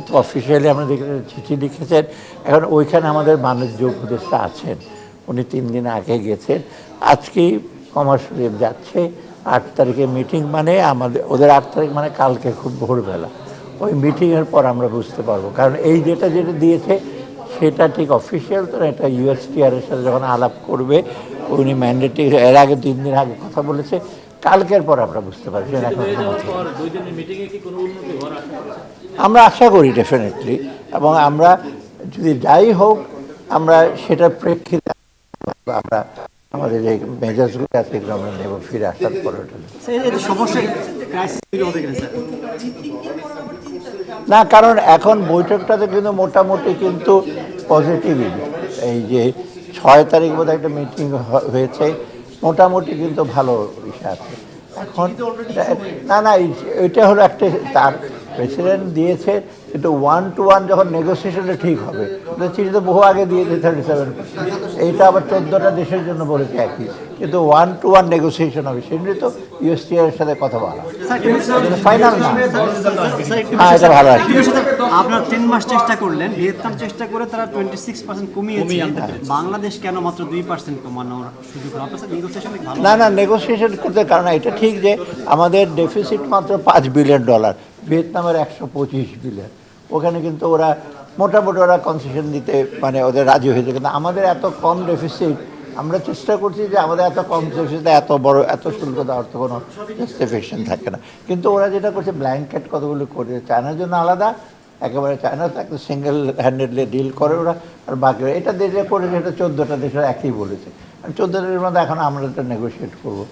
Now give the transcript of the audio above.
তো অফিসিয়ালি আমরা চিঠি লিখেছেন। এখন ওইখানে আমাদের বাণিজ্য উপদেষ্টা আছেন, উনি 3 দিন আগে গেছেন, আজকেই কমার্স রেপ যাচ্ছে। 8 তারিখে মিটিং, মানে আমাদের ওদের 8 তারিখ মানে কালকে খুব ভোরবেলা। ওই মিটিংয়ের পর আমরা বুঝতে পারবো, কারণ এই যেটা দিয়েছে সেটা ঠিক অফিসিয়াল তো না। এটা ইউএসটিআরের সাথে যখন আলাপ করবে উনি ম্যান্ডেটে এর আগে 3 দিন আগে কথা বলেছে, কালকের পর আমরা বুঝতে পারছি। আমরা আশা করি ডেফিনেটলি, এবং আমরা যদি যাই হোক আমরা সেটার প্রেক্ষিতে আমরা আমাদের যে মেজাজগুলো আছে এগুলো আমরা নেব ফিরে আসার পরে। না, কারণ এখন বৈঠকটাতে কিন্তু মোটামুটি কিন্তু পজিটিভই। এই যে 6 তারিখ বোধহয় একটা মিটিং হয়েছে, মোটামুটি কিন্তু ভালো বিষয় আছে এখন। না না, এটা হলো একটা, তার প্রেসিডেন্ট দিয়েছে, কিন্তু 1 to 1 যখন নেগোসিয়েশনটা ঠিক হবে, চিঠি তো বহু আগে দিয়েছে 37%। এইটা আবার 14টা দেশের জন্য বলেছে একই, কিন্তু 1 to 1 নেগোসিয়েশন হবে, সেগুলি তো ইউএসটিআর এর সাথে কথা বলা ফাইনাল না। হ্যাঁ, এটা ভালো আছে। আপনারা 3 মাস চেষ্টা করলেন, ভিয়েতনাম চেষ্টা করে তারা 26% কমিয়েছে, বাংলাদেশ কেন মাত্র 2% কমানোর সুযোগ? না না, নেগোসিয়েশন করতে, কারণ এটা ঠিক যে আমাদের ডেফিসিট মাত্র $5 বিলিয়ন, ভিয়েতনামের 125 বিলিয়ন। ওখানে কিন্তু ওরা মোটামুটি ওরা কনসেশন দিতে মানে ওদের রাজি হয়েছে, কিন্তু আমাদের এত কম ডেফিসিট, আমরা চেষ্টা করছি যে আমাদের এত কম ডেফিসিটে এত বড় এত শুল্ক দেওয়ার তো কোনো জাস্টিফিকেশন থাকে না। কিন্তু ওরা যেটা করছে ব্ল্যাঙ্কেট কতগুলো করে, চায়নার জন্য আলাদা, একেবারে চায়না একটা সিঙ্গেল হ্যান্ডেডলি ডিল করে ওরা, আর বাকি এটা দেশে করেছে, এটা 14টা দেশের একই বলেছে। আর 14 দেশের মধ্যে এখন আমরা এটা নেগোশিয়েট করবো।